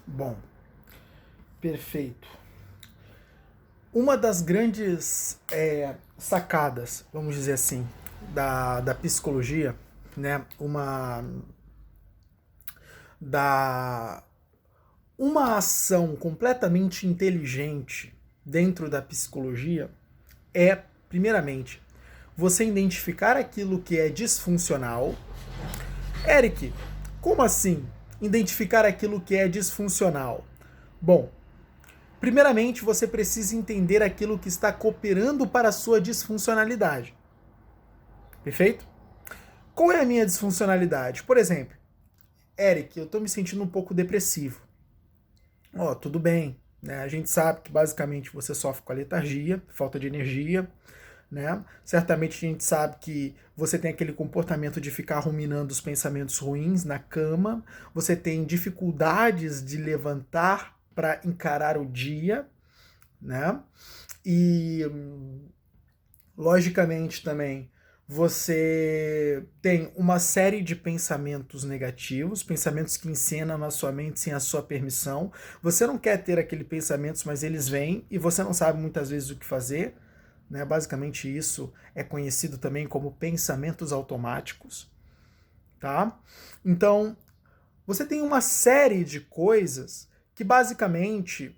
Bom, perfeito. Uma das grandes sacadas, vamos dizer assim, da psicologia, né? Da, uma ação completamente inteligente dentro da psicologia é, primeiramente, você identificar aquilo que é disfuncional. Eric, como assim identificar aquilo que é disfuncional? Bom, primeiramente, você precisa entender aquilo que está cooperando para a sua disfuncionalidade. Perfeito? Qual é a minha disfuncionalidade? Por exemplo, Eric, eu estou me sentindo um pouco depressivo. Ó, tudo bem, né? A gente sabe que basicamente você sofre com a letargia, falta de energia, né? Certamente a gente sabe que você tem aquele comportamento de ficar ruminando os pensamentos ruins na cama, você tem dificuldades de levantar para encarar o dia, né? E logicamente também você tem uma série de pensamentos negativos, pensamentos que encenam na sua mente sem a sua permissão. Você não quer ter aqueles pensamentos, mas eles vêm e você não sabe muitas vezes o que fazer. Né? Basicamente isso é conhecido também como pensamentos automáticos. Tá? Então, você tem uma série de coisas que basicamente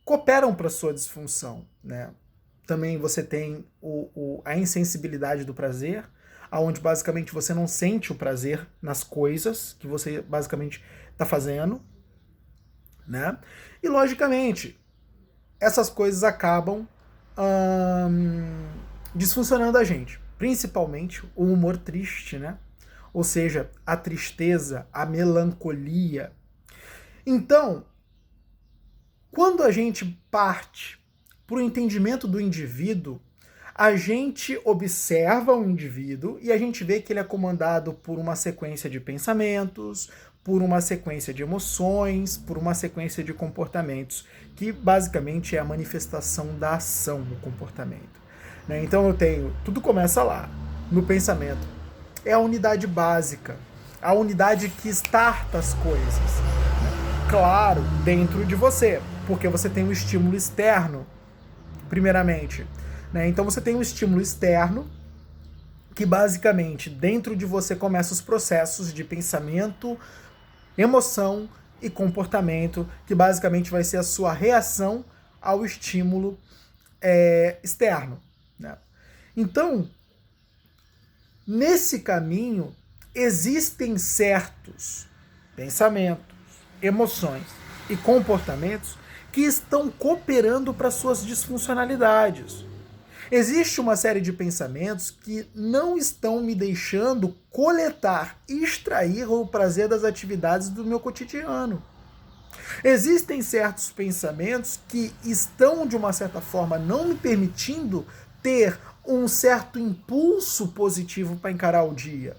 cooperam para sua disfunção, né? Também você tem a insensibilidade do prazer, aonde basicamente você não sente o prazer nas coisas que você basicamente está fazendo, né? E logicamente essas coisas acabam disfuncionando a gente, principalmente o humor triste, né? Ou seja, a tristeza, a melancolia. Então, quando a gente parte para o entendimento do indivíduo, a gente observa o indivíduo e a gente vê que ele é comandado por uma sequência de pensamentos, por uma sequência de emoções, por uma sequência de comportamentos, que basicamente é a manifestação da ação no comportamento. Né? Então eu tenho, tudo começa lá, no pensamento. É a unidade básica, a unidade que starta as coisas. Claro, dentro de você, porque você tem um estímulo externo, primeiramente. Né? Então você tem um estímulo externo que basicamente dentro de você começam os processos de pensamento, emoção e comportamento, que basicamente vai ser a sua reação ao estímulo externo. Né? Então, nesse caminho, existem certos pensamentos, emoções e comportamentos que estão cooperando para suas disfuncionalidades. Existe uma série de pensamentos que não estão me deixando coletar e extrair o prazer das atividades do meu cotidiano. Existem certos pensamentos que estão, de uma certa forma, não me permitindo ter um certo impulso positivo para encarar o dia.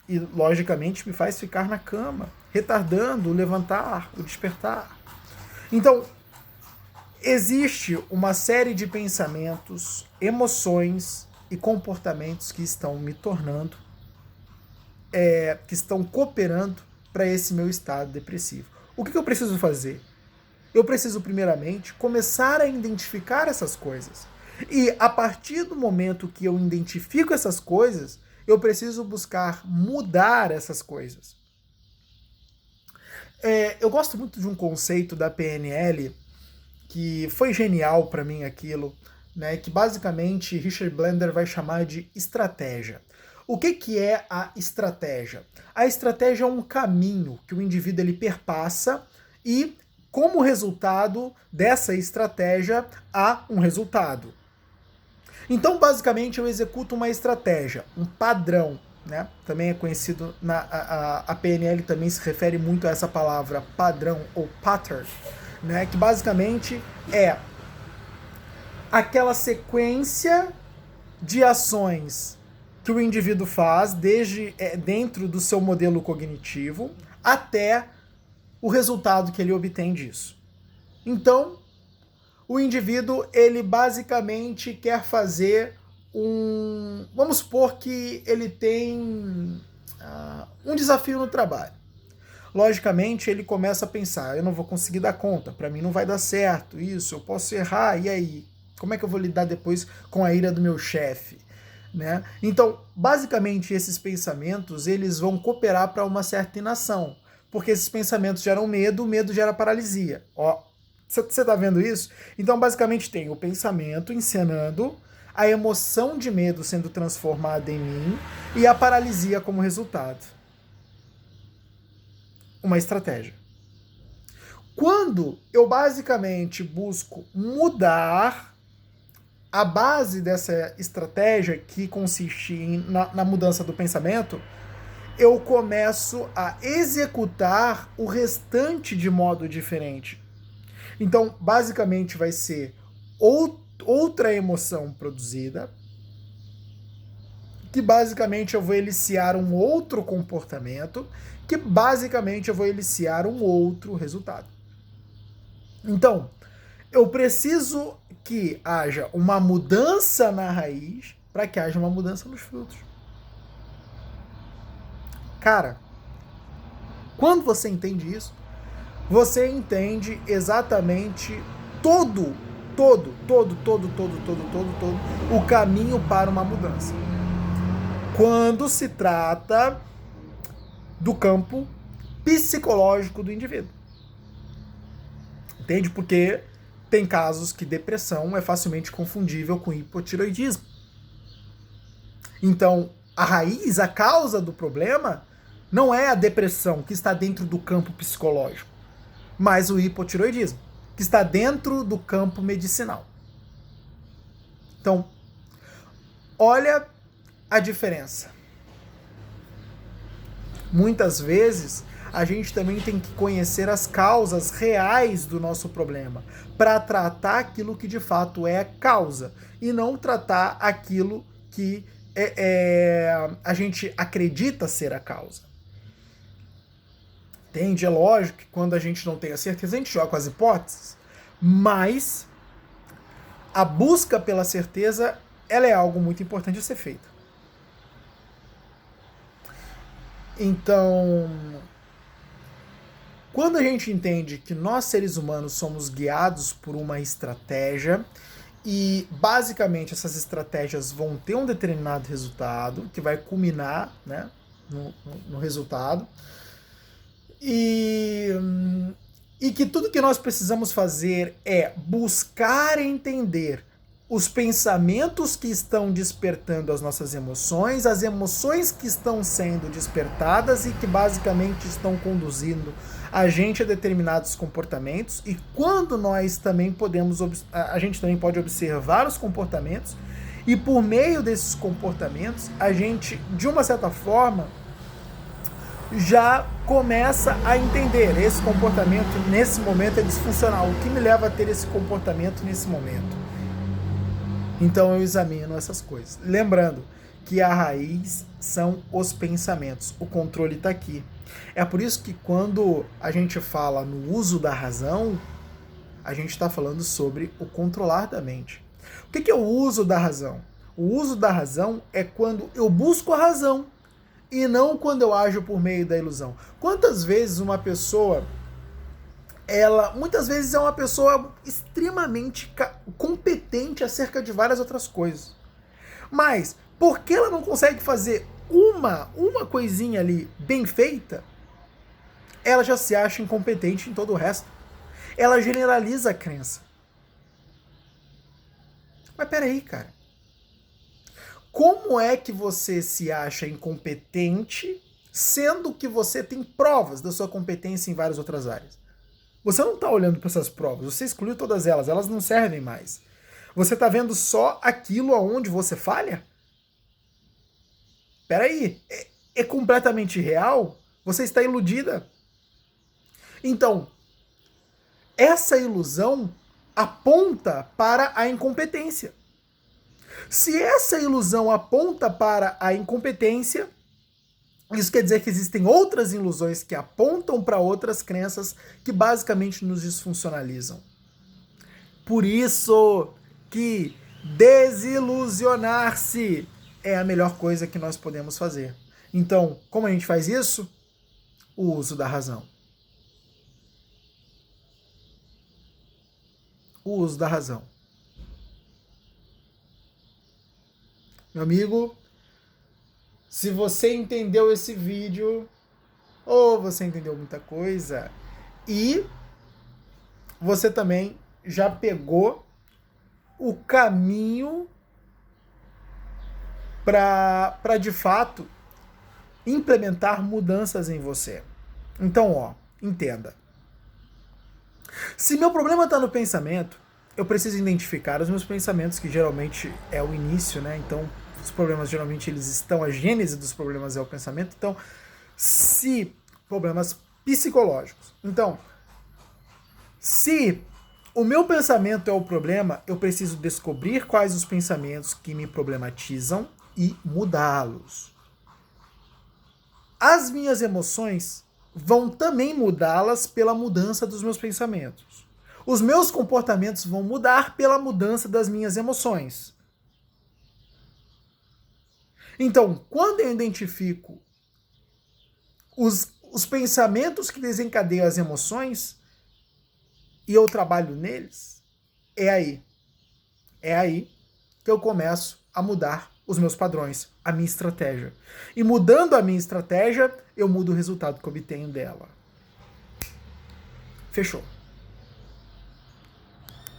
E, logicamente, me faz ficar na cama, retardando o levantar, o despertar. Então, existe uma série de pensamentos, emoções e comportamentos que estão me tornando, que estão cooperando para esse meu estado depressivo. O que eu preciso fazer? Eu preciso, primeiramente, começar a identificar essas coisas. E a partir do momento que eu identifico essas coisas, eu preciso buscar mudar essas coisas. Eu gosto muito de um conceito da PNL que foi genial para mim aquilo, né? Que basicamente Richard Blender vai chamar de estratégia. O que é a estratégia? A estratégia é um caminho que o indivíduo ele perpassa e, como resultado dessa estratégia, há um resultado. Então, basicamente, eu executo uma estratégia, um padrão, né? Também é conhecido, a PNL também se refere muito a essa palavra padrão ou pattern, né? Que basicamente é aquela sequência de ações que o indivíduo faz desde dentro do seu modelo cognitivo até o resultado que ele obtém disso. Então, o indivíduo ele basicamente quer fazer vamos supor que ele tem um desafio no trabalho. logicamente ele começa a pensar, eu não vou conseguir dar conta, para mim não vai dar certo, isso, eu posso errar, e aí? Como é que eu vou lidar depois com a ira do meu chefe? Né? Então, basicamente, esses pensamentos eles vão cooperar para uma certa inação, porque esses pensamentos geram medo, o medo gera paralisia. Ó, você está vendo isso? Então, basicamente, tem o pensamento encenando, a emoção de medo sendo transformada em mim e a paralisia como resultado. Uma estratégia. Quando eu basicamente busco mudar a base dessa estratégia, que consiste na mudança do pensamento, eu começo a executar o restante de modo diferente. Então, basicamente, vai ser outra emoção produzida, que basicamente eu vou eliciar um outro comportamento, que basicamente eu vou eliciar um outro resultado. Então, eu preciso que haja uma mudança na raiz para que haja uma mudança nos frutos. Cara, quando você entende isso, você entende exatamente todo o caminho para uma mudança. Quando se trata do campo psicológico do indivíduo. Entende? Porque tem casos que depressão é facilmente confundível com hipotireoidismo. Então, a raiz, a causa do problema, não é a depressão que está dentro do campo psicológico, mas o hipotireoidismo, que está dentro do campo medicinal. Então, olha a diferença. Muitas vezes, a gente também tem que conhecer as causas reais do nosso problema, para tratar aquilo que de fato é a causa, e não tratar aquilo que a gente acredita ser a causa. Entende? É lógico que quando a gente não tem a certeza, a gente joga com as hipóteses, mas a busca pela certeza, ela é algo muito importante a ser feita. Então, quando a gente entende que nós, seres humanos, somos guiados por uma estratégia, e basicamente essas estratégias vão ter um determinado resultado, que vai culminar, né, no resultado, e que tudo que nós precisamos fazer é buscar entender os pensamentos que estão despertando as nossas emoções, as emoções que estão sendo despertadas e que basicamente estão conduzindo a gente a determinados comportamentos, e quando nós também a gente também pode observar os comportamentos, e por meio desses comportamentos, a gente, de uma certa forma, já começa a entender, esse comportamento nesse momento é disfuncional, o que me leva a ter esse comportamento nesse momento. Então eu examino essas coisas. Lembrando que a raiz são os pensamentos. O controle está aqui. É por isso que quando a gente fala no uso da razão, a gente está falando sobre o controlar da mente. O que é o uso da razão? O uso da razão é quando eu busco a razão e não quando eu ajo por meio da ilusão. Quantas vezes uma pessoa, muitas vezes é uma pessoa extremamente competente acerca de várias outras coisas, mas porque ela não consegue fazer uma coisinha ali bem feita, ela já se acha incompetente em todo o resto. Ela generaliza a crença. Mas peraí, cara. Como é que você se acha incompetente, sendo que você tem provas da sua competência em várias outras áreas? Você não está olhando para essas provas, você excluiu todas elas, elas não servem mais. Você está vendo só aquilo aonde você falha? Peraí, é completamente real? Você está iludida? Então, essa ilusão aponta para a incompetência. Se essa ilusão aponta para a incompetência, isso quer dizer que existem outras ilusões que apontam para outras crenças que basicamente nos desfuncionalizam. Por isso que desilusionar-se é a melhor coisa que nós podemos fazer. Então, como a gente faz isso? o uso da razão. O uso da razão. Meu amigo, se você entendeu esse vídeo, ou você entendeu muita coisa, e você também já pegou o caminho para de fato implementar mudanças em você. Então, ó, entenda. Se meu problema está no pensamento, eu preciso identificar os meus pensamentos, que geralmente é o início, né? Então, os problemas geralmente eles estão, a gênese dos problemas é o pensamento. Então, se problemas psicológicos. Então, se o meu pensamento é o problema, eu preciso descobrir quais os pensamentos que me problematizam e mudá-los. As minhas emoções vão também mudá-las pela mudança dos meus pensamentos. Os meus comportamentos vão mudar pela mudança das minhas emoções. Então, quando eu identifico os pensamentos que desencadeiam as emoções e eu trabalho neles, é aí que eu começo a mudar os meus padrões, a minha estratégia. E mudando a minha estratégia, eu mudo o resultado que eu obtenho dela. Fechou.